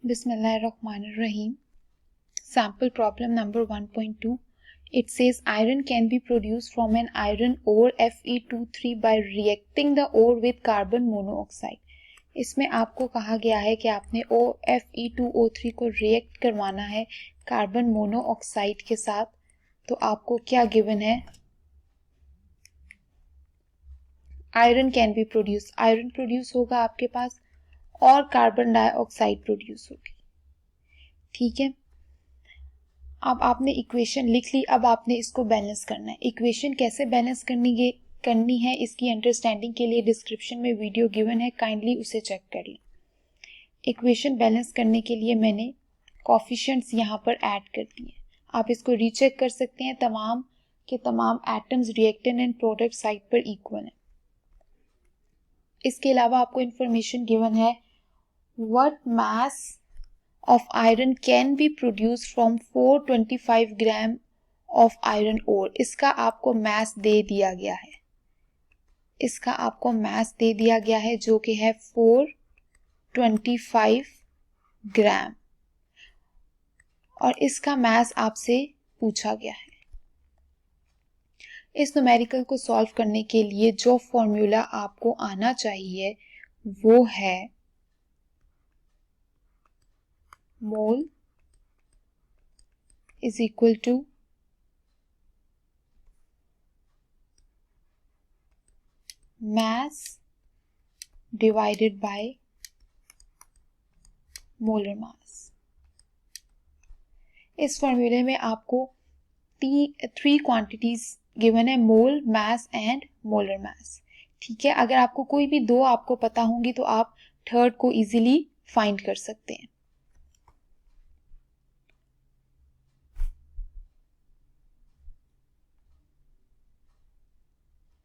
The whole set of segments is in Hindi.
Bismillahirrahmanirrahim. Sample problem number 1.2. It says iron can be produced from an iron ore Fe23 by reacting the ore with carbon monoxide. इसमें आपको कहा गया है कि आपने Fe2O3 को रिएक्ट करवाना है कार्बन मोनोऑक्साइड के साथ. तो आपको क्या गिवन है? Iron can be produce, iron produce होगा आपके पास और कार्बन डाइऑक्साइड प्रोड्यूस होगी. ठीक है, अब आपने इक्वेशन लिख ली. अब आपने इसको बैलेंस करना है. इक्वेशन कैसे बैलेंस करनी है इसकी अंडरस्टैंडिंग के लिए डिस्क्रिप्शन में वीडियो गिवन है, काइंडली उसे चेक कर लें. इक्वेशन बैलेंस करने के लिए मैंने कोफिशिएंट्स यहाँ पर ऐड कर दिए. आप इसको रीचेक कर सकते हैं. तमाम के तमाम atoms reactant and product side पर इक्वल हैं. इसके अलावा आपको इंफॉर्मेशन गिवन है what mass of iron can be produced from 425 gram of iron ore. इसका आपको मास दे दिया गया है. इसका आपको मास दे दिया गया है जो कि है 425 ग्राम और इसका मास आपसे पूछा गया है. इस न्यूमेरिकल को सॉल्व करने के लिए जो फॉर्मूला आपको आना चाहिए वो है मोल is equal to mass divided by molar mass. इस फॉर्मूले में आपको 3 क्वांटिटीज गिवन है, मोल, मास एंड मोलर मास. ठीक है, अगर आपको कोई भी 2 आपको पता होंगी तो आप थर्ड को इजीली फाइंड कर सकते हैं.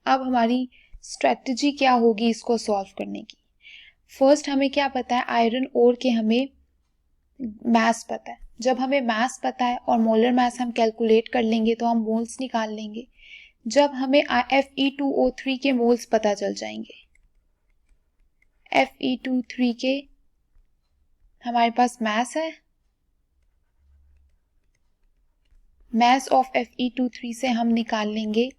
अब हमारी स्ट्रेटजी क्या होगी इसको सॉल्व करने की. फर्स्ट हमें क्या पता है, आयरन ओर के हमें मास पता है. जब हमें मास पता है और मोलर मास हम कैलकुलेट कर लेंगे तो हम मोल्स निकाल लेंगे. जब हमें Fe2O3 के मोल्स पता चल जाएंगे, Fe23 के हमारे पास मास है, मास ऑफ Fe23 से हम निकाल लेंगे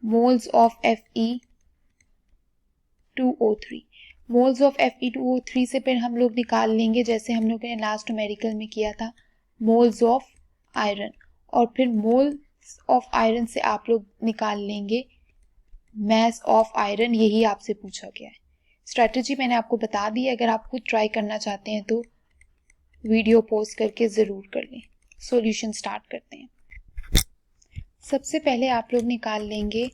moles of Fe2O3. Moles of Fe2O3 से फिर हम लोग निकाल लेंगे, जैसे हम लोग ने लास्ट न्यूमेरिकल में किया था, मोल्स ऑफ आयरन. और फिर मोल्स ऑफ आयरन से आप लोग निकाल लेंगे मास ऑफ आयरन. यही आपसे पूछा गया है. स्ट्रेटजी मैंने आपको बता दी. अगर आप खुद ट्राई करना चाहते हैं तो वीडियो पॉज करके ज़रूर कर लें. सॉल्यूशन स्टार्ट करते हैं. सबसे पहले आप लोग निकाल लेंगे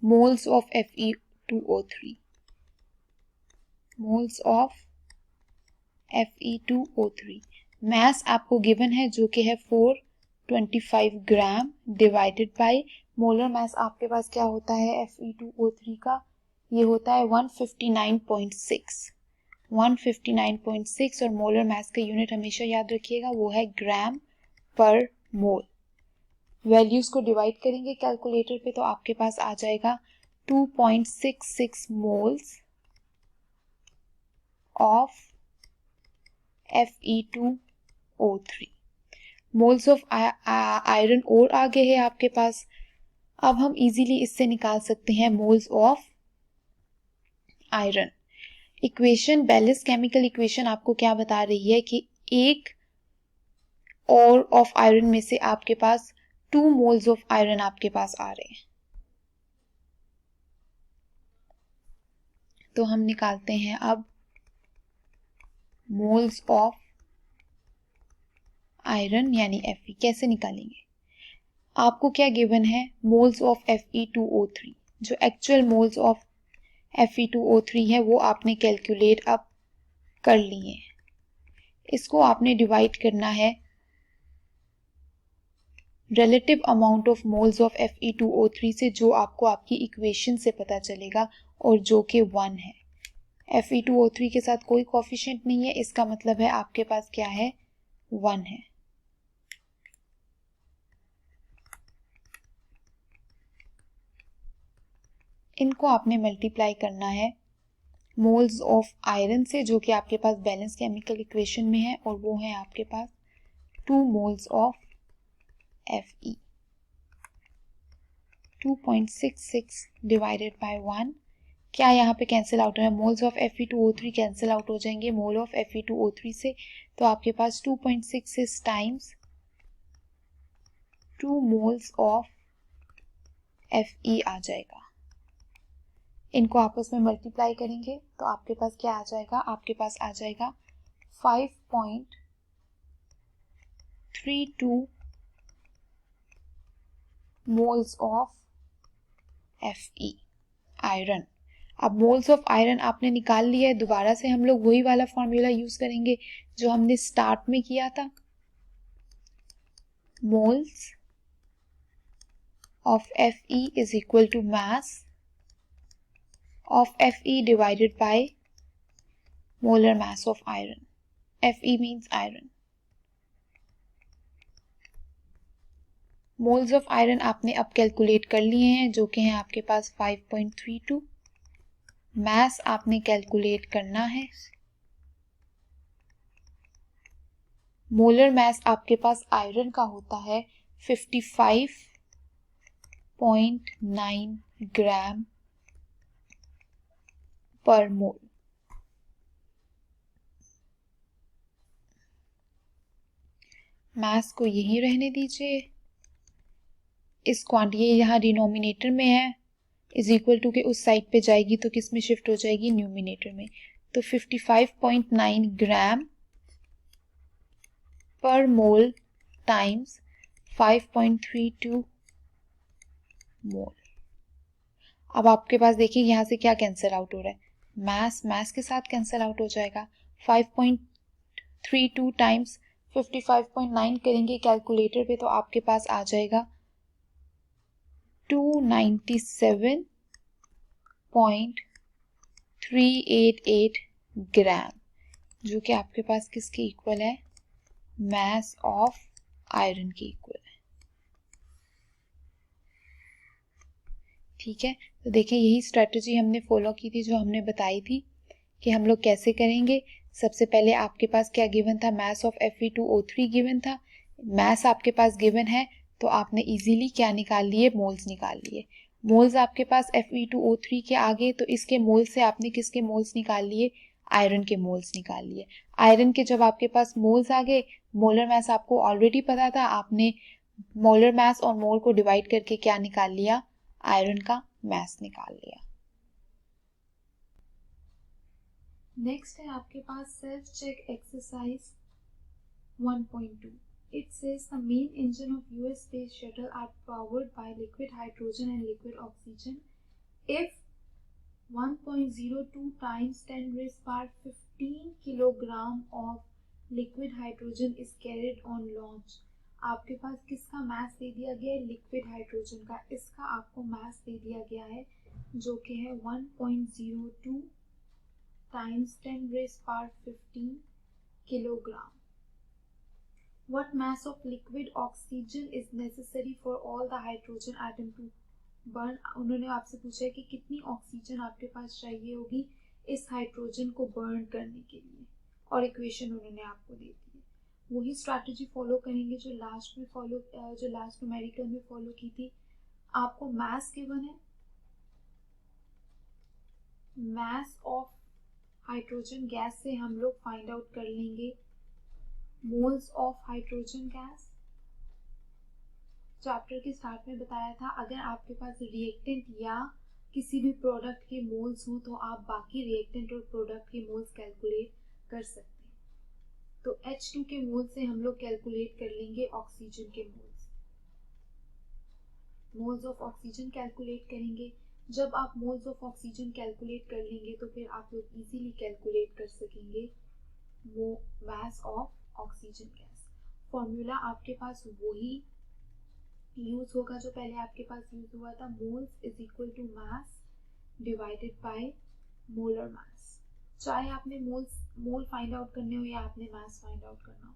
moles of Fe2O3. Moles of Fe2O3. मास आपको गिवन है जो कि है 425 ग्राम डिवाइडेड बाय मोलर मास आपके पास क्या होता है Fe2O3 का, ये होता है 159.6. 159.6 और मोलर मास का यूनिट हमेशा याद रखिएगा वो है ग्राम पर मोल. वैल्यूज को डिवाइड करेंगे कैलकुलेटर पे तो आपके पास आ जाएगा 2.66 moles of Fe2O3. Moles of iron और आगे है आपके पास. अब हम इजीली इससे निकाल सकते हैं moles of iron. Equation, balance chemical equation आपको क्या बता रही है कि एक और ऑफ आयरन में से आपके पास 2 मोल्स ऑफ आयरन आपके पास आ रहे हैं. तो हम निकालते हैं अब मोल्स ऑफ आयरन यानी Fe. कैसे निकालेंगे? आपको क्या गिवन है, मोल्स ऑफ Fe2O3. जो एक्चुअल मोल्स ऑफ Fe2O3 है वो आपने कैलकुलेट अब कर लिए. इसको आपने डिवाइड करना है relative amount of moles of Fe2O3 से, जो आपको आपकी इक्वेशन से पता चलेगा और जो कि 1 है. Fe2O3 के साथ कोई कोफिशिएंट नहीं है, इसका मतलब है आपके पास क्या है, 1 है. इनको आपने मल्टीप्लाई करना है मोल्स ऑफ आयरन से, जो कि आपके पास बैलेंस केमिकल इक्वेशन में है, और वो है आपके पास 2 moles of Fe. 2.66 divided by 1, क्या यहाँ पे कैंसिल आउट हो रहा है? Moles of Fe2O3 cancel out हो जाएंगे मोल ऑफ Fe2O3 से, तो आपके पास 2.66 टाइम्स 2 मोल्स ऑफ Fe आ जाएगा। इनको आपस में मल्टीप्लाई करेंगे तो आपके पास क्या आ जाएगा? आपके पास आ जाएगा 5.32 मोल्स ऑफ Fe आयरन। अब मोल्स ऑफ आयरन आपने निकाल लिया है, दोबारा से हम लोग वही वाला फॉर्मूला यूज करेंगे जो हमने स्टार्ट में किया था। Moles of Fe is equal to mass of Fe divided by molar mass of iron. Fe means iron. Moles of iron आपने अब कैलकुलेट कर लिए हैं, जो कि हैं आपके पास 5.32। मास आपने कैलकुलेट करना है। मोलर मास आपके पास आयरन का होता है 55.9 ग्राम पर मोल। मास को यहीं रहने दीजिए। इस क्वांटिटी यहाँ डिनोमिनेटर में है, इज इक्वल टू के उस साइड पे जाएगी तो किस में शिफ्ट हो जाएगी? न्यूमिनेटर में। तो 55.9 ग्राम पर मोल टाइम्स 5.32 मोल। अब आपके पास देखिए यहाँ से क्या कैंसिल आउट हो रहा है? मास मास के साथ कैंसिल आउट हो जाएगा। 5.32 टाइम्स 55.9 करेंगे कैलकुलेटर पे तो आपके पास आ जाएगा 297.388 ग्राम, जो कि आपके पास किसके इक्वल है? मास ऑफ आयरन के इक्वल है। ठीक है, तो देखिए यही स्ट्रेटजी हमने फॉलो की थी, जो हमने बताई थी कि हम लोग कैसे करेंगे। सबसे पहले आपके पास क्या गिवन था? मास ऑफ Fe2O3 गिवन था। मास आपके पास गिवन है तो आपने इजीली क्या निकाल लिए? मोल्स निकाल लिए। मोल्स आपके पास Fe2O3 के आगे, तो इसके मोल्स से आपने किसके मोल्स निकाल लिए? आयरन के मोल्स निकाल लिए। आयरन के जब आपके पास मोल्स आ गए, मोलर मास आपको ऑलरेडी पता था, आपने मोलर मास और मोल को डिवाइड करके क्या निकाल लिया? आयरन का मास निकाल लिया। नेक्स्ट है आपके पास self check exercise 1.2. It says the main engine of US space shuttle are powered by liquid hydrogen and liquid oxygen. If 1.02 times 10 raised power 15 kilogram of liquid hydrogen is carried on launch. आपके पास किसका मास दे दिया गया है? लिक्विड हाइड्रोजन का। इसका आपको मास दे दिया गया है जो कि है 1.02 times 10 raised power 15 kilogram. What mass of liquid oxygen is necessary for all the hydrogen atom to burn? उन्होंने आपसे पूछा है कि कितनी ऑक्सीजन आपके पास चाहिए होगी इस हाइड्रोजन को बर्न करने के लिए, और इक्वेशन उन्होंने आपको दे दी है। वही स्ट्रैटेजी फॉलो करेंगे जो लास्ट न्यूमेरिकल में फॉलो की थी। आपको मास गिवन है, मास ऑफ हाइड्रोजन गैस से हम लोग फाइंड आउट कर लेंगे moles of hydrogen gas. Chapter के स्टार्ट में बताया था, अगर आपके पास रिएक्टेंट या किसी भी प्रोडक्ट के मोल्स हो तो आप बाकी रिएक्टेंट और प्रोडक्ट के मोल्स कैलकुलेट कर सकते हैं। तो H2 के मोल से हम लोग कैलकुलेट कर लेंगे ऑक्सीजन के मोल्स ऑफ ऑक्सीजन कैलकुलेट करेंगे। जब आप मोल्स ऑफ ऑक्सीजन कैलकुलेट कर लेंगे तो फिर आप लोग इजीली कैलकुलेट कर सकेंगे वो mass of oxygen gas. Formula आपके पास वही यूज होगा जो पहले आपके पास यूज हुआ था, moles is equal to mass divided by molar mass. चाहे आपने मोल फाइंड आउट करने हो या आपने मास फाइंड आउट करना हो,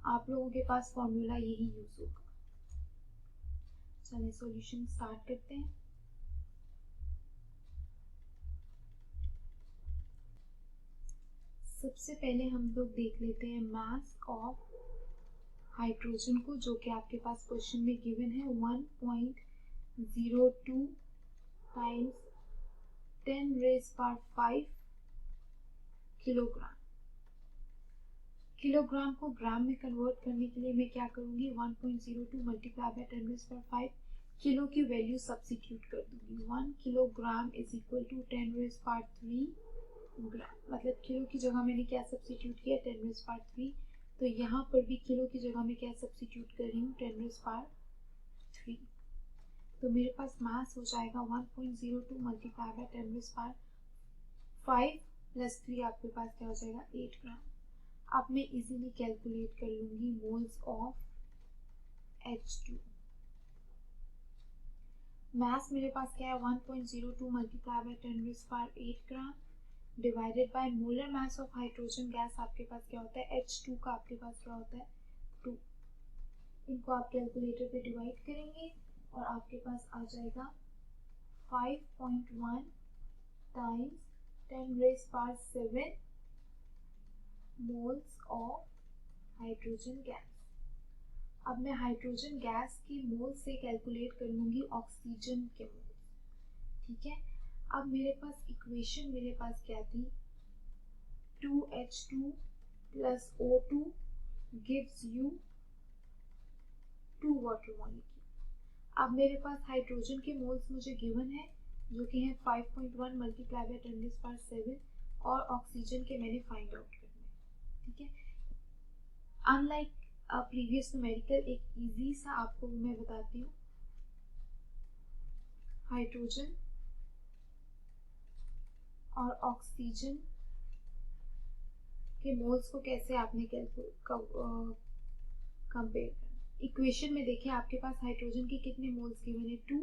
आप लोगों के पास फॉर्मूला यही यूज होगा। चलिए सॉल्यूशन स्टार्ट करते हैं। सबसे पहले हम लोग देख लेते हैं मास ऑफ हाइड्रोजन को, जो कि आपके पास क्वेश्चन में गिवन है 1.02 टाइम्स 10⁵ किलोग्राम। किलोग्राम को ग्राम में कन्वर्ट करने के लिए मैं क्या करूंगी, 1.02 मल्टीप्लाई बाय 10⁵ किलो की वैल्यू सब्स्टिट्यूट कर दूंगी। 1 किलोग्राम इज इक्वल टू 10⁵ ग्राम, मतलब किलो की जगह मैंने क्या सब्स्टिट्यूट किया, 10⁵। तो यहाँ पर भी किलो की जगह में क्या सब्स्टिट्यूट कर रही हूँ, 10⁵। तो मेरे पास मास हो जाएगा 1.02 मल्टीप्लाई बाय 10⁵ प्लस 3 आपके पास क्या हो जाएगा, 8 ग्राम। अब मैं इजीली कैलकुलेट कर लूंगी मोल्स ऑफ H2। मास मेरे पास क्या है, 1.02 multiply by 10⁵ 8 gram divided by molar mass of hydrogen gas आपके पास क्या होता है, H2 का आपके पास क्या होता है, 2। इनको आप कैलकुलेटर पे डिवाइड करेंगे और आपके पास आ जाएगा 5.1 times 10⁻⁷ moles of hydrogen gas. अब मैं हाइड्रोजन गैस की मोल से कैलकुलेट कर लूंगी ऑक्सीजन के मोल, ठीक है। अब मेरे पास इक्वेशन मेरे पास क्या थी, 2H2 plus O2 gives you 2 water molecule. अब मेरे पास हाइड्रोजन के मोल्स मुझे गिवन है जो कि है 5.1 मल्टीप्लाई बाय 10⁻⁷, और ऑक्सीजन के मैंने फाइंड आउट करना है, ठीक है। अनलाइक प्रीवियस न्यूमेरिकल, एक इजी सा आपको मैं बताती हूँ। हाइड्रोजन और ऑक्सीजन के मोल्स को कैसे आपने कंपेयर करना। इक्वेशन में देखिए आपके पास हाइड्रोजन के कितने मोल्स गिवन है, 2,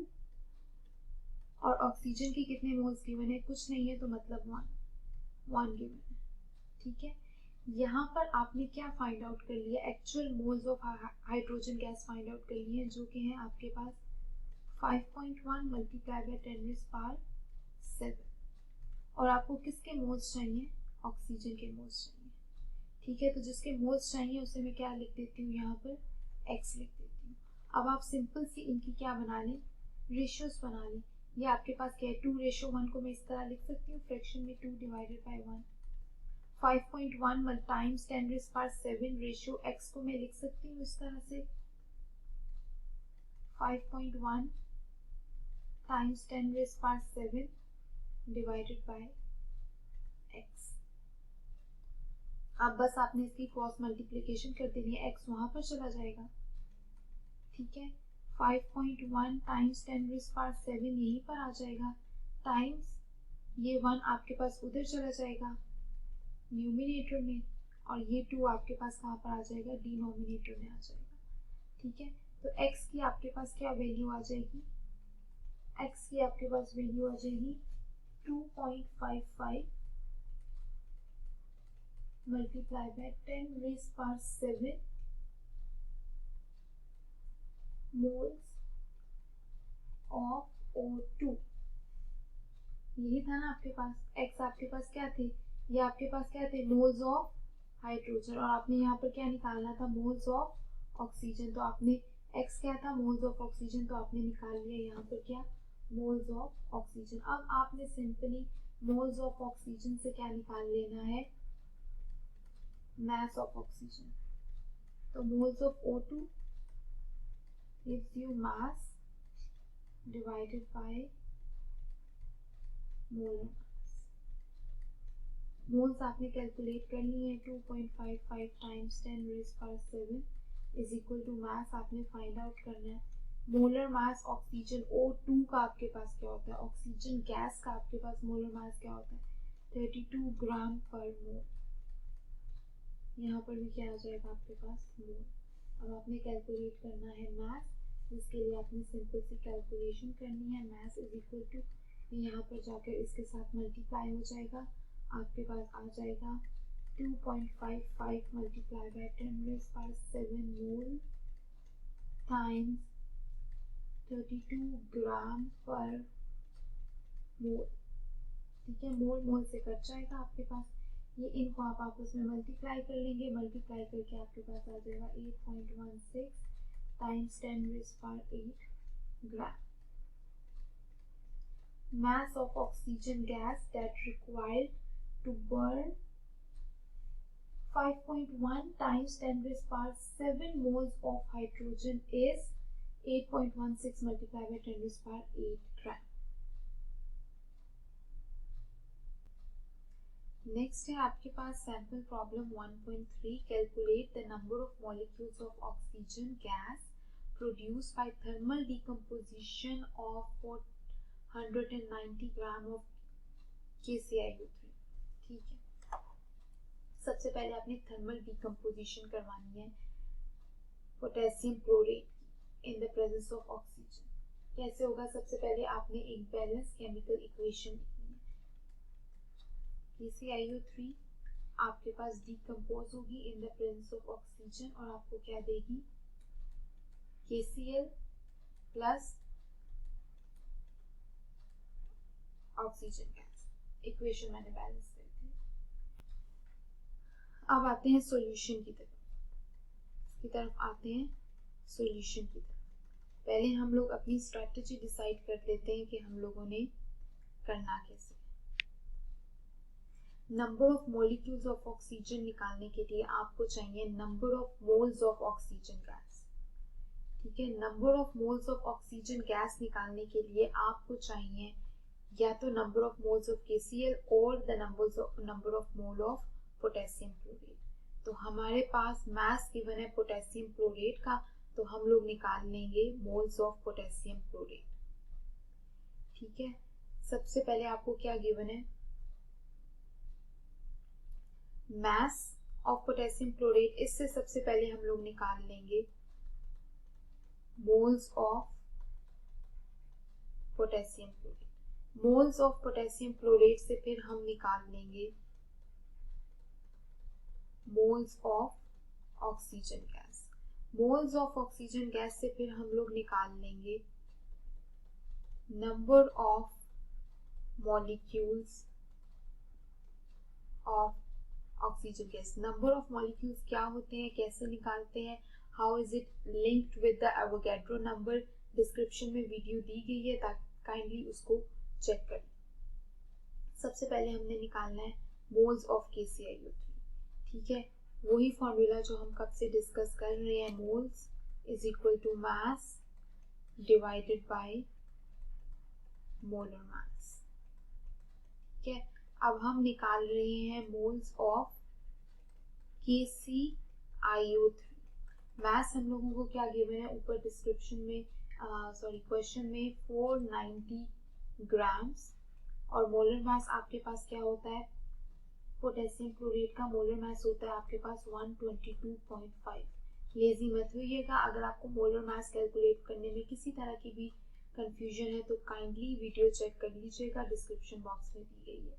और ऑक्सीजन के कितने मोल्स गिवन है, कुछ नहीं है, तो मतलब 1 गिवन है, ठीक है। यहाँ पर आपने क्या फाइंड आउट कर लिया, actual moles of hydrogen gas find out कर लिए हैं, जो कि है आपके पास 5.1 मल्टीप्लाई बाय 10⁻⁷। और आपको किसके मोल्स चाहिए, ऑक्सीजन के मोल्स चाहिए, ठीक है। तो जिसके मोल्स चाहिए उसे मैं क्या लिख देती हूँ, यहाँ पर x लिख देती हूँ। अब आप सिंपल सी इनकी क्या बना लें, रेशियोज बना लें। ये आपके पास क्या है, 2:1 को मैं इस तरह लिख सकती हूँ, फ्रैक्शन में 2 divided by 1। 5.1 times 10⁻⁷ ratio x को मैं लिख सकती हूँ इस तरह से, 5.1 टाइम्स 10⁻⁷ डिवाइडेड बाय x। अब बस आपने इसकी क्रॉस मल्टीप्लिकेशन कर देनी है, x वहां पर चला जाएगा, ठीक है। 5.1 टाइम्स 10⁻⁷ यहीं पर आ जाएगा, टाइम्स ये 1 आपके पास उधर चला जाएगा न्यूमिनेटर में, और ये 2 आपके पास कहाँ पर आ जाएगा, डिनोमिनेटर में आ जाएगा, ठीक है। तो x की आपके पास क्या वैल्यू आ जाएगी, x की आपके पास वैल्यू आ जाएगी 2.55 multiply by 10⁻⁷ moles of O2। यही था ना आपके पास, x आपके पास क्या थे, ये आपके पास क्या थे, मोल्स ऑफ हाइड्रोजन, और आपने यहाँ पर क्या निकालना था, मोल्स ऑफ ऑक्सीजन। तो आपने x क्या था, मोल्स ऑफ ऑक्सीजन, तो आपने निकाल लिया यहाँ पर क्या, मोल्स ऑफ ऑक्सीजन। अब आपने सिंपली मोल्स ऑफ ऑक्सीजन से क्या निकाल लेना है, mass of oxygen। तो moles of O2 gives you mass divided by molar mass। Moles आपने कैलकुलेट कर ली है, 2.55 times 10⁻⁷ is equal to mass आपने फाइंड आउट करना है। मोलर मास ऑक्सीजन O2 का आपके पास क्या होता है, ऑक्सीजन गैस का आपके पास मोलर मास क्या होता है, 32 ग्राम पर मोल। यहाँ पर भी क्या आ जाएगा आपके पास, मोल। अब आपने कैलकुलेट करना है मास, जिसके लिए आपने सिंपल सी कैलकुलेशन करनी है, मास इज इक्वल टू, यहाँ पर जाकर इसके साथ मल्टीप्लाई हो जाएगा, आपके पास आ जाएगा 2.55 मल्टीप्लाई बाय 10⁻⁷ मोल टाइम्स 32 ग्राम पर मोल, ठीक है। मोल मोल से कट जाएगा आपके पास, ये इनको आप आपस में मल्टीप्लाई कर लेंगे, मल्टीप्लाई करके आपके पास आ जाएगा 8.16 times 10⁸ gram. Mass of oxygen gas that required to burn 5.1 times 10⁸ moles of hydrogen is 8.16 multiplied by 10⁸ gram. Next है आपके पास sample problem 1.3. Calculate the number of molecules of oxygen gas produced by thermal decomposition of 190 gram of KClO3. ठीक है, सबसे पहले आपने थर्मल डिकम्पोजिशन करवानी है potassium chlorate in the presence of oxygen. कैसे होगा? सबसे पहले आपने एक बैलेंस केमिकल इक्वेशन KClO3 आपके पास डिकम्पोज होगी in the presence of oxygen और आपको क्या देगी? KCl plus oxygen gas. Equation मैंने बैलेंस कर दी. अब आते हैं सॉल्यूशन की तरफ आते हैं सॉल्यूशन की तरफ. पहले हम लोग अपनी स्ट्रेटजी डिसाइड कर लेते हैं कि हम लोगों ने करना कैसे. Number of molecules of oxygen निकालने के लिए आपको चाहिए number of moles of oxygen gas. ठीक है, number of moles of oxygen gas निकालने के लिए आपको चाहिए या तो number of moles of KCl और the number of mole of potassium chlorate. तो हमारे पास मास गिवन है पोटेशियम क्लोरेट का, तो हम लोग निकाल लेंगे मोल्स ऑफ पोटेशियम क्लोरेट. ठीक है, सबसे पहले आपको क्या गिवन है? Mass of potassium chlorate. इससे सबसे पहले हम लोग निकाल लेंगे moles of potassium chlorate. Moles of potassium chlorate से फिर हम निकाल लेंगे moles of oxygen gas. Moles of oxygen gas से फिर हम लोग निकाल लेंगे number of molecules of oxygen gas. Number of molecules क्या होते हैं, कैसे निकालते हैं, how is it linked with the Avogadro number. Description में वीडियो दी गई है, ताकि काइंडली उसको चेक करें. सबसे पहले हमने निकालना है मोल्स ऑफ KClO3. ठीक है, वही फॉर्मूला जो हम कब से डिस्कस कर रहे हैं. Moles is equal to mass divided by molar mass. ठीक है, अब हम निकाल रहे हैं मोल्स ऑफ KClO3. मास हम लोगों को क्या गिवन है ऊपर डिस्क्रिप्शन में, क्वेश्चन में 490 ग्राम्स. और मोलर मास आपके पास क्या होता है? पोटेशियम क्लोरेट का मोलर मास होता है आपके पास 122.5. लेजी मत होइएगा. अगर आपको मोलर मास कैलकुलेट करने में किसी तरह की भी कंफ्यूजन है तो काइंडली वीडियो चेक कर लीजिएगा, डिस्क्रिप्शन बॉक्स में दी गई है.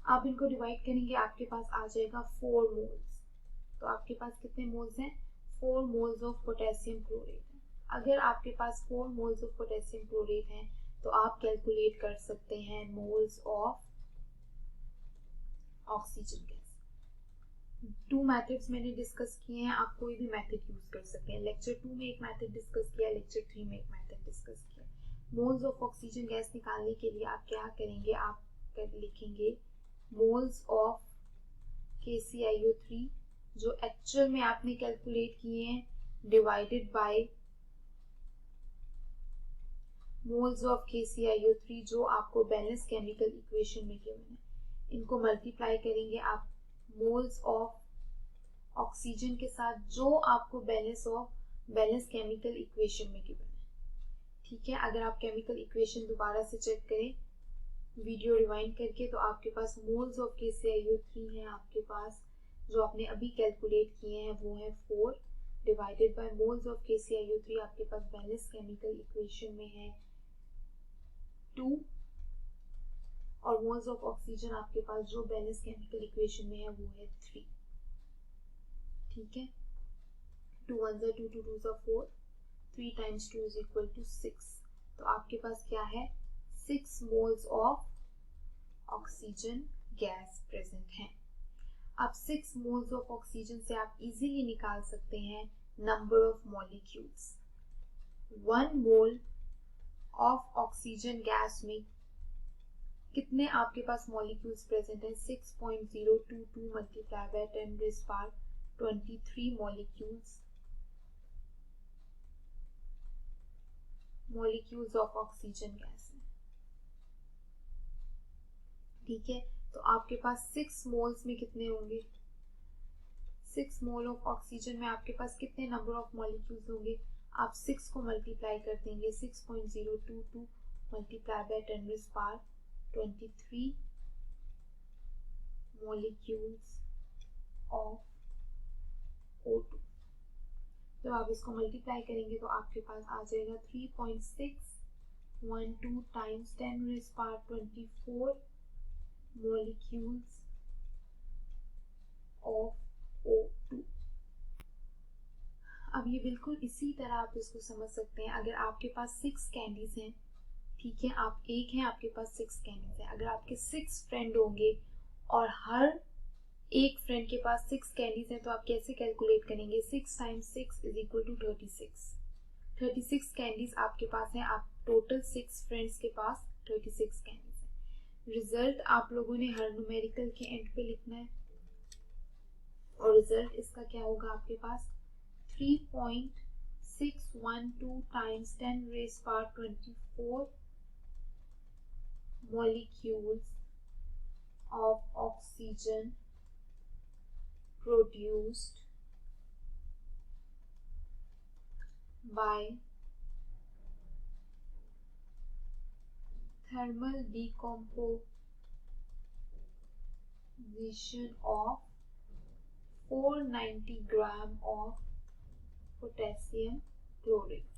आप इनको डिवाइड करेंगे, आपके पास आ जाएगा 4 मोल्स. तो आपके पास कितने मोल्स हैं? 4 मोल्स ऑफ पोटेशियम क्लोरेट है. अगर आपके पास 4 मोल्स ऑफ पोटेशियम क्लोरेट हैं तो आप कैलकुलेट कर सकते हैं moles of oxygen gas. 2 methods मैंने डिस्कस किए हैं, आप कोई भी मेथड यूज कर सकते हैं. लेक्चर 2 में एक मेथड डिस्कस किया, लेक्चर 3 में एक मेथड डिस्कस किया. मोल्स ऑफ ऑक्सीजन गैस निकालने के लिए आप क्या करेंगे? आप लिखेंगे मोल्स ऑफ KClO3 जो एक्चुअल में आपने कैलकुलेट किए हैं divided by moles of KClO3 जो आपको बैलेंस केमिकल इक्वेशन में गिवन है. इनको मल्टीप्लाई करेंगे आप मोल्स ऑफ ऑक्सीजन के साथ जो आपको बैलेंस केमिकल इक्वेशन में गिवन है. ठीक है, अगर आप केमिकल इक्वेशन दोबारा से चेक करें वीडियो रिवाइंड करके तो आपके पास मोल्स ऑफ KClO3 है आपके पास जो आपने अभी कैलकुलेट किए हैं वो है 4 divided by moles of KClO3 आपके पास बैलेंस केमिकल इक्वेशन में है 2 और मोल्स ऑफ ऑक्सीजन आपके पास जो बैलेंस केमिकल इक्वेशन में है वो है 3. ठीक है, 2 1 2 2 2 4, 3 times 2 is equal to 6. तो आपके पास क्या है? 6 moles of oxygen gas present है। अब 6 मोल्स ऑफ ऑक्सीजन से आप इजीली निकाल सकते हैं number of molecules. 1 mole of oxygen gas में कितने आपके पास मॉलिक्यूल्स प्रेजेंट है? 6.022 multiply by 10 rays power 23 molecules of oxygen gas में। ठीक है, तो आपके पास 6 मोल्स में कितने होंगे? 6 मोल ऑफ ऑक्सीजन में आपके पास कितने नंबर ऑफ मॉलिक्यूल्स होंगे? आप 6 को मल्टीप्लाई कर देंगे, 6.022 multiply by 10 rays power 23 molecules of O2। जब आप इसको मल्टीप्लाई करेंगे तो आपके पास आ जाएगा 3.612 times 10 rays power 24 molecules of O2। अब ये बिल्कुल इसी तरह आप इसको समझ सकते हैं। अगर आपके पास 6 कैंडीज हैं, ठीक है, आप एक हैं, आपके पास 6 कैंडीज हैं। अगर आपके 6 फ्रेंड होंगे और हर एक फ्रेंड के पास 6 कैंडीज हैं, तो आप कैसे कैलकुलेट करेंगे? 6 times 6 is equal to 36। 36 candies आपके पास हैं। आप टोटल 6 फ्रेंड्स के पास 36 कैंडीज हैं। रिजल्ट आप लोगों ने हर न्यूमेरिकल के एंड पे लिखना है और रिजल्ट इसका क्या होगा? आपके पास 3.612 times 10 rays power 24 molecules of oxygen produced by thermal decomposition of 490 gram of potassium chloride।